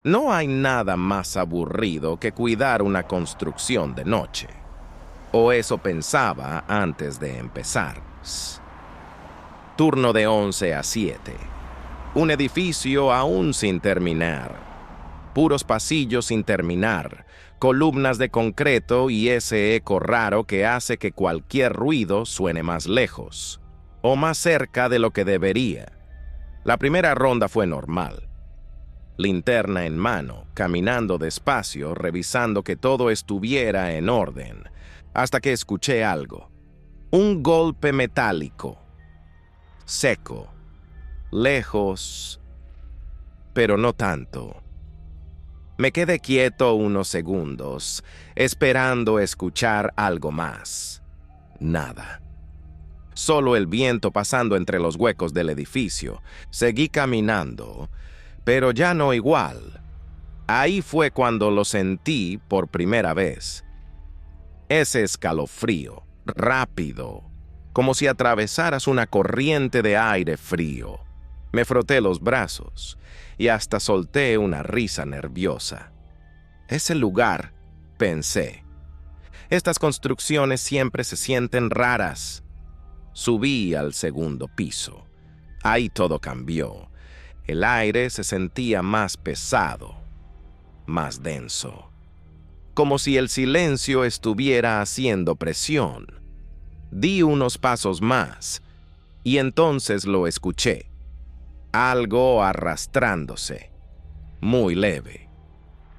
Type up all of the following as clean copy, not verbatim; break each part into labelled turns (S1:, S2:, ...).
S1: No hay nada más aburrido que cuidar una construcción de noche. O eso pensaba antes de empezar. Turno de 11 a 7. Un edificio aún sin terminar. Puros pasillos sin terminar. Columnas de concreto y ese eco raro que hace que cualquier ruido suene más lejos. O más cerca de lo que debería. La primera ronda fue normal. Linterna en mano, caminando despacio, revisando que todo estuviera en orden, hasta que escuché algo. Un golpe metálico. Seco. Lejos. Pero no tanto. Me quedé quieto unos segundos, esperando escuchar algo más. Nada. Solo el viento pasando entre los huecos del edificio. Seguí caminando, pero ya no igual. Ahí fue cuando lo sentí por primera vez. Ese escalofrío, rápido, como si atravesaras una corriente de aire frío. Me froté los brazos y hasta solté una risa nerviosa. Ese lugar, pensé. Estas construcciones siempre se sienten raras. Subí al segundo piso. Ahí todo cambió. El aire se sentía más pesado, más denso. Como si el silencio estuviera haciendo presión. Di unos pasos más y entonces lo escuché. Algo arrastrándose. Muy leve.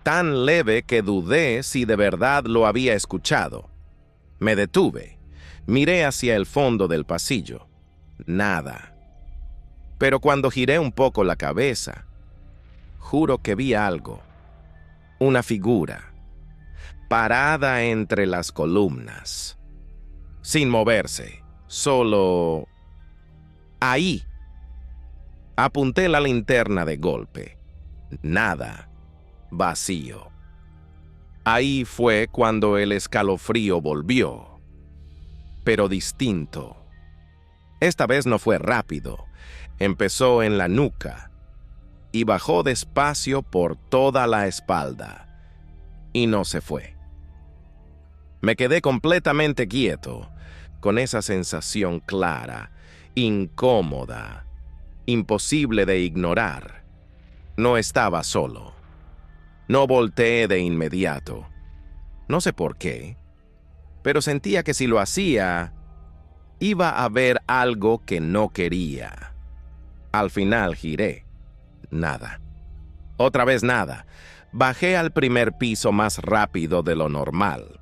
S1: Tan leve que dudé si de verdad lo había escuchado. Me detuve. Miré hacia el fondo del pasillo. Nada. Pero cuando giré un poco la cabeza, juro que vi algo. Una figura. Parada entre las columnas. Sin moverse. Solo... ahí. Apunté la linterna de golpe. Nada. Vacío. Ahí fue cuando el escalofrío volvió. Pero distinto. Esta vez no fue rápido. Empezó en la nuca y bajó despacio por toda la espalda. Y no se fue. Me quedé completamente quieto, con esa sensación clara, incómoda, imposible de ignorar. No estaba solo. No volteé de inmediato. No sé por qué, pero sentía que si lo hacía, iba a ver algo que no quería. Al final giré. Nada. Otra vez nada. Bajé al primer piso más rápido de lo normal,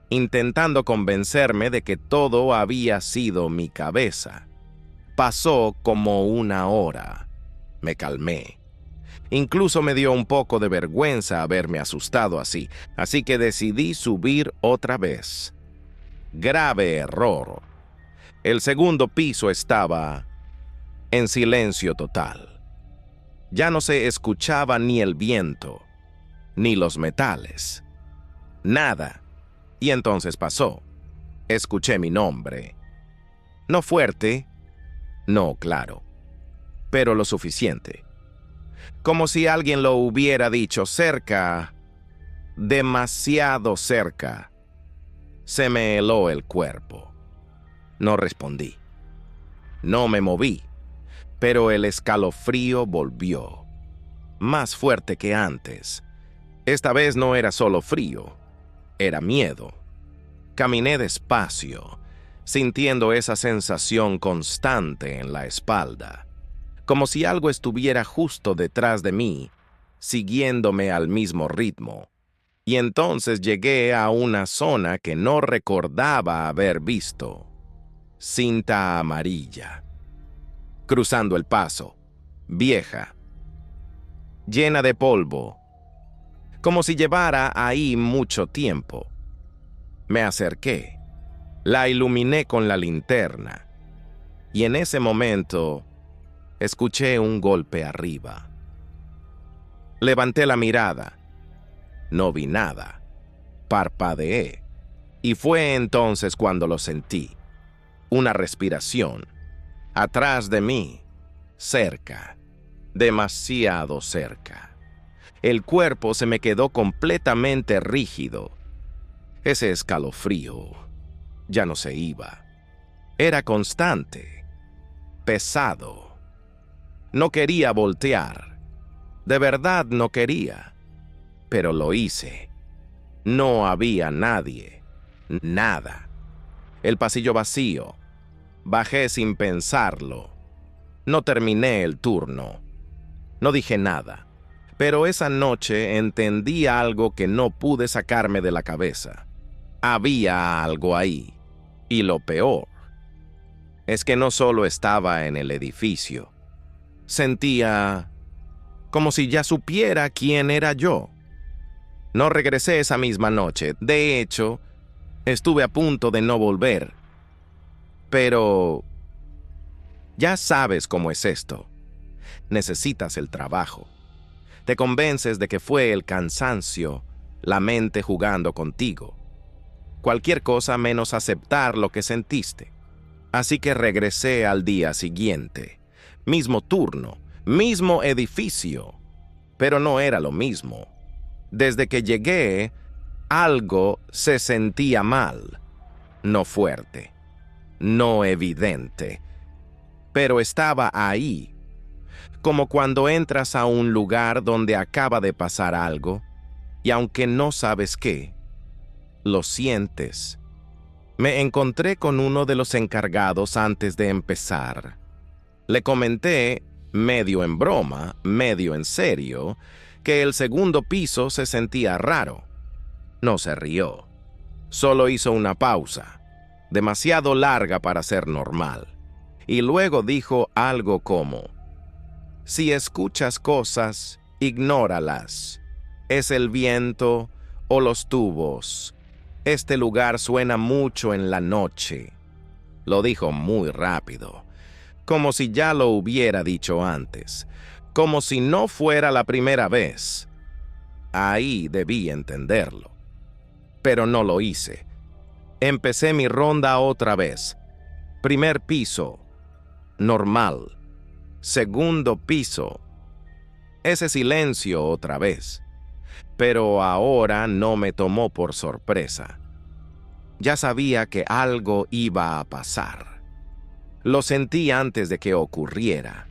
S1: intentando convencerme de que todo había sido mi cabeza. Pasó como una hora. Me calmé. Incluso me dio un poco de vergüenza haberme asustado así que decidí subir otra vez. Grave error. El segundo piso estaba en silencio total. Ya no se escuchaba ni el viento, ni los metales. Nada. Y entonces pasó. Escuché mi nombre. No fuerte, no claro, pero lo suficiente. Como si alguien lo hubiera dicho cerca, demasiado cerca. Se me heló el cuerpo. No respondí. No me moví, pero el escalofrío volvió. Más fuerte que antes. Esta vez no era solo frío, era miedo. Caminé despacio, sintiendo esa sensación constante en la espalda, como si algo estuviera justo detrás de mí, siguiéndome al mismo ritmo. Y entonces llegué a una zona que no recordaba haber visto. Cinta amarilla. Cruzando el paso, vieja, llena de polvo, como si llevara ahí mucho tiempo. Me acerqué, la iluminé con la linterna, y en ese momento escuché un golpe arriba. Levanté la mirada, no vi nada, parpadeé, y fue entonces cuando lo sentí. Una respiración, atrás de mí, cerca, demasiado cerca. El cuerpo se me quedó completamente rígido. Ese escalofrío ya no se iba. Era constante, pesado. No quería voltear. De verdad no quería. Pero lo hice. No había nadie. Nada. El pasillo vacío. Bajé sin pensarlo. No terminé el turno. No dije nada. Pero esa noche entendí algo que no pude sacarme de la cabeza. Había algo ahí. Y lo peor es que no solo estaba en el edificio. Sentía como si ya supiera quién era yo. No regresé esa misma noche. De hecho, estuve a punto de no volver. Pero ya sabes cómo es esto. Necesitas el trabajo. Te convences de que fue el cansancio, la mente jugando contigo. Cualquier cosa menos aceptar lo que sentiste. Así que regresé al día siguiente. Mismo turno, mismo edificio. Pero no era lo mismo. Desde que llegué, algo se sentía mal. No fuerte, no evidente, pero estaba ahí. Como cuando entras a un lugar donde acaba de pasar algo, y aunque no sabes qué, lo sientes. Me encontré con uno de los encargados antes de empezar. Le comenté, medio en broma, medio en serio, que el segundo piso se sentía raro. No se rió. Solo hizo una pausa, demasiado larga para ser normal. Y luego dijo algo como: si escuchas cosas, ignóralas. Es el viento o los tubos. Este lugar suena mucho en la noche. Lo dijo muy rápido, como si ya lo hubiera dicho antes, como si no fuera la primera vez. Ahí debí entenderlo. Pero no lo hice. Empecé mi ronda otra vez. Primer piso, normal. Segundo piso. Ese silencio otra vez. Pero ahora no me tomó por sorpresa. Ya sabía que algo iba a pasar. Lo sentí antes de que ocurriera.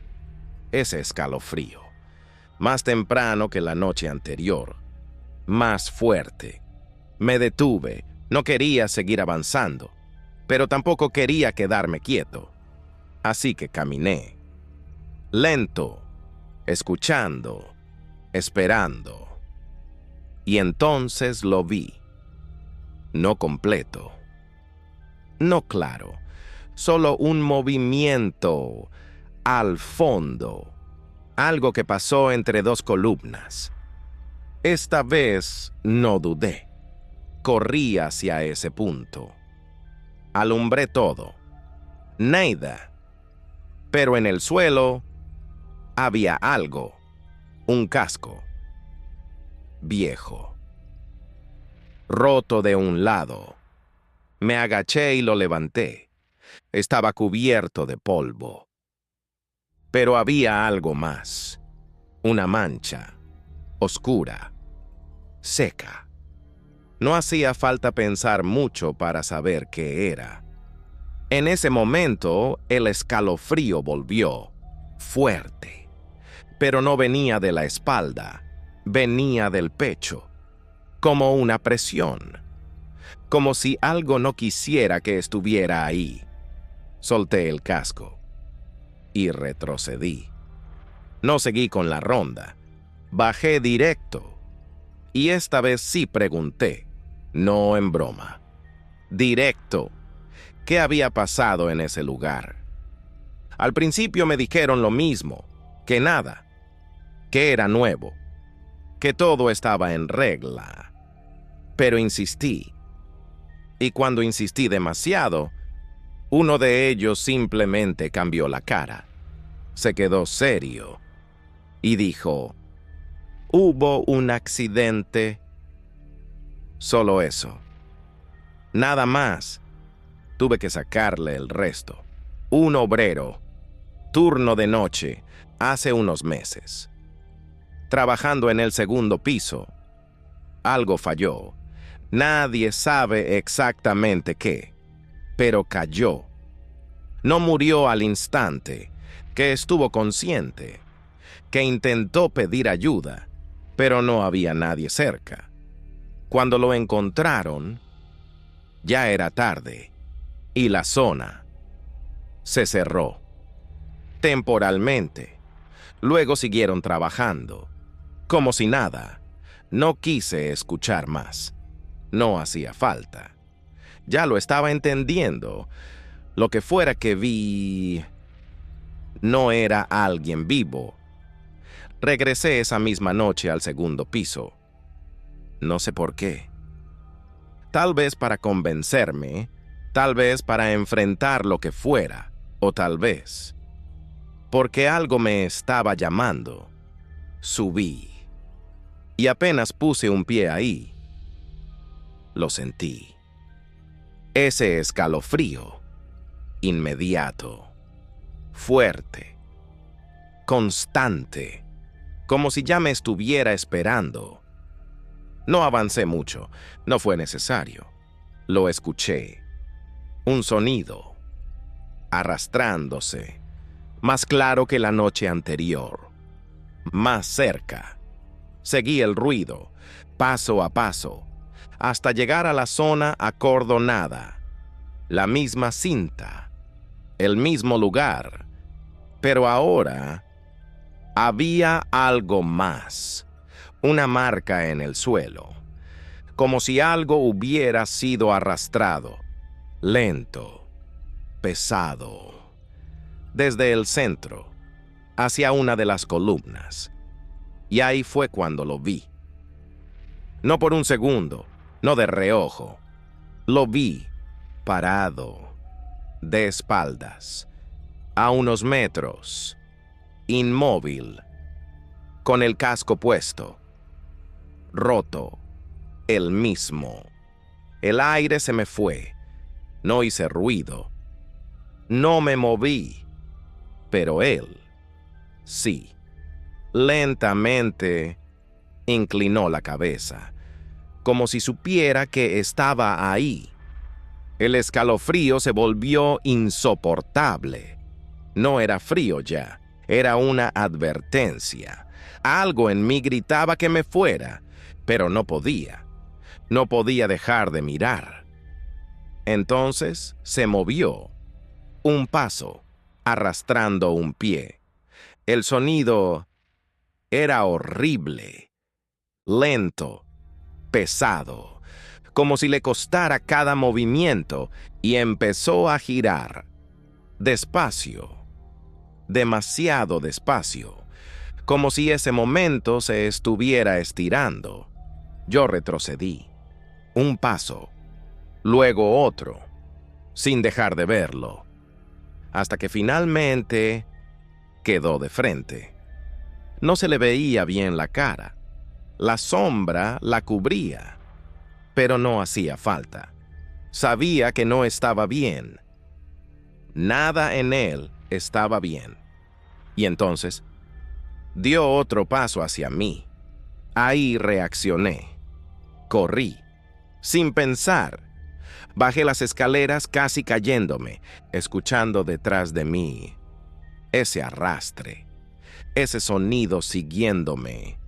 S1: Ese escalofrío. Más temprano que la noche anterior. Más fuerte. Me detuve. No quería seguir avanzando, pero tampoco quería quedarme quieto. Así que caminé. Lento, escuchando, esperando. Y entonces lo vi. No completo. No claro. Solo un movimiento al fondo. Algo que pasó entre dos columnas. Esta vez no dudé. Corrí hacia ese punto. Alumbré todo. Nada. Pero en el suelo había algo. Un casco. Viejo. Roto de un lado. Me agaché y lo levanté. Estaba cubierto de polvo. Pero había algo más. Una mancha. Oscura. Seca. No hacía falta pensar mucho para saber qué era. En ese momento, el escalofrío volvió, fuerte. Pero no venía de la espalda, venía del pecho, como una presión, como si algo no quisiera que estuviera ahí. Solté el casco y retrocedí. No seguí con la ronda, bajé directo. Y esta vez sí pregunté, no en broma. Directo, ¿qué había pasado en ese lugar? Al principio me dijeron lo mismo, que nada, que era nuevo, que todo estaba en regla. Pero insistí. Y cuando insistí demasiado, uno de ellos simplemente cambió la cara. Se quedó serio y dijo: hubo un accidente. Solo eso. Nada más. Tuve que sacarle el resto. Un obrero. Turno de noche. Hace unos meses. trabajando en el segundo piso. Algo falló. Nadie sabe exactamente qué, pero cayó. No murió al instante, que estuvo consciente, que intentó pedir ayuda, pero no había nadie cerca. Cuando lo encontraron, ya era tarde y la zona se cerró temporalmente. Luego siguieron trabajando, como si nada. No quise escuchar más. No hacía falta. Ya lo estaba entendiendo. Lo que fuera que vi no era alguien vivo. Regresé esa misma noche al segundo piso. No sé por qué. Tal vez para convencerme, tal vez para enfrentar lo que fuera, o tal vez porque algo me estaba llamando. Subí. Y apenas puse un pie ahí, lo sentí. Ese escalofrío, inmediato, fuerte, constante, como si ya me estuviera esperando. No avancé mucho, no fue necesario. Lo escuché. Un sonido, arrastrándose, más claro que la noche anterior, más cerca. Seguí el ruido, paso a paso, hasta llegar a la zona acordonada. La misma cinta, el mismo lugar, pero ahora había algo más, una marca en el suelo, como si algo hubiera sido arrastrado, lento, pesado, desde el centro hacia una de las columnas. Y ahí fue cuando lo vi. No por un segundo, no de reojo. Lo vi parado, de espaldas, a unos metros, inmóvil, con el casco puesto, roto, el mismo. El aire se me fue, no hice ruido, no me moví, pero él, sí. Lentamente inclinó la cabeza, como si supiera que estaba ahí. El escalofrío se volvió insoportable. No era frío ya, era una advertencia. Algo en mí gritaba que me fuera, pero no podía. No podía dejar de mirar. Entonces se movió, un paso, arrastrando un pie. El sonido era horrible, lento, pesado, como si le costara cada movimiento, y empezó a girar, despacio, demasiado despacio, como si ese momento se estuviera estirando. Yo retrocedí, un paso, luego otro, sin dejar de verlo, hasta que finalmente quedó de frente. No se le veía bien la cara. La sombra la cubría, pero no hacía falta. Sabía que no estaba bien. Nada en él estaba bien. Y entonces dio otro paso hacia mí. Ahí reaccioné. Corrí, sin pensar. Bajé las escaleras casi cayéndome, escuchando detrás de mí ese arrastre, ese sonido siguiéndome.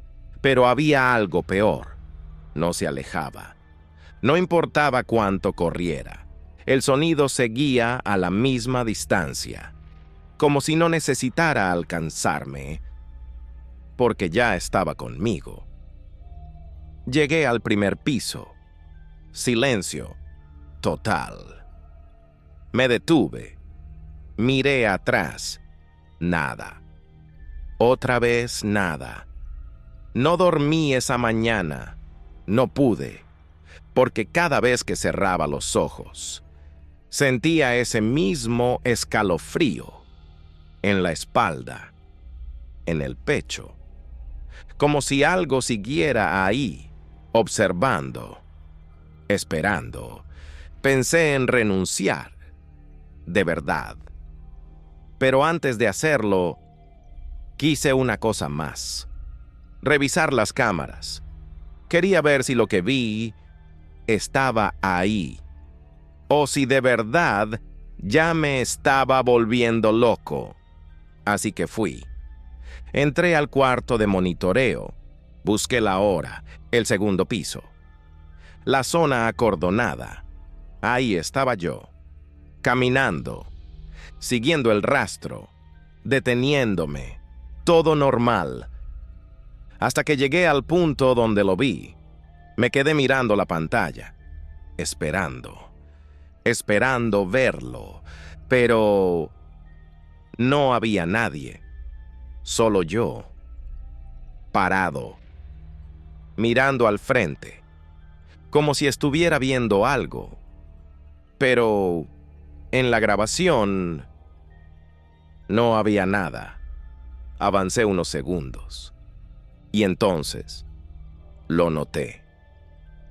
S1: Pero había algo peor. No se alejaba. No importaba cuánto corriera. El sonido seguía a la misma distancia, como si no necesitara alcanzarme, porque ya estaba conmigo. Llegué al primer piso. Silencio total. Me detuve. Miré atrás. Nada. Otra vez nada. No dormí esa mañana. No pude, porque cada vez que cerraba los ojos, sentía ese mismo escalofrío en la espalda, en el pecho, como si algo siguiera ahí, observando, esperando. Pensé en renunciar, de verdad. Pero antes de hacerlo, quise una cosa más. revisar las cámaras. Quería ver si lo que vi estaba ahí, o si de verdad ya me estaba volviendo loco. Así que fui. Entré al cuarto de monitoreo. Busqué la hora, el segundo piso. La zona acordonada. Ahí estaba yo, caminando, siguiendo el rastro, deteniéndome, todo normal. Hasta que llegué al punto donde lo vi. Me quedé mirando la pantalla, esperando verlo, pero no había nadie, solo yo, parado, mirando al frente, como si estuviera viendo algo. Pero en la grabación no había nada. Avancé unos segundos y entonces lo noté.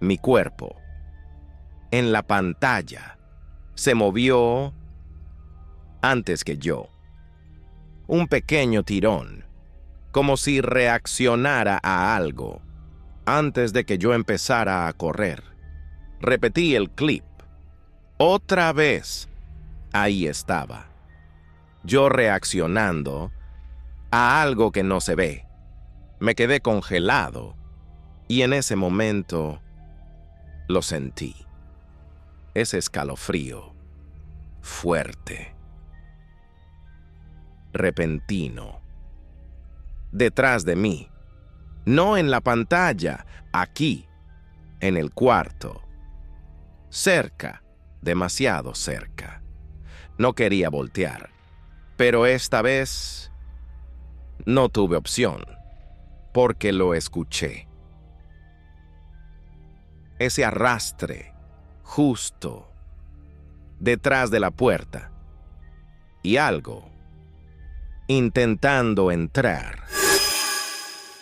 S1: Mi cuerpo, en la pantalla, se movió antes que yo. Un pequeño tirón, como si reaccionara a algo, antes de que yo empezara a correr. Repetí el clip. Otra vez, ahí estaba. Yo reaccionando a algo que no se ve. Me quedé congelado y en ese momento lo sentí. Ese escalofrío, fuerte, repentino, detrás de mí, no en la pantalla, aquí, en el cuarto, cerca, demasiado cerca. No quería voltear, pero esta vez no tuve opción, porque lo escuché. Ese arrastre, justo detrás de la puerta, y algo intentando entrar.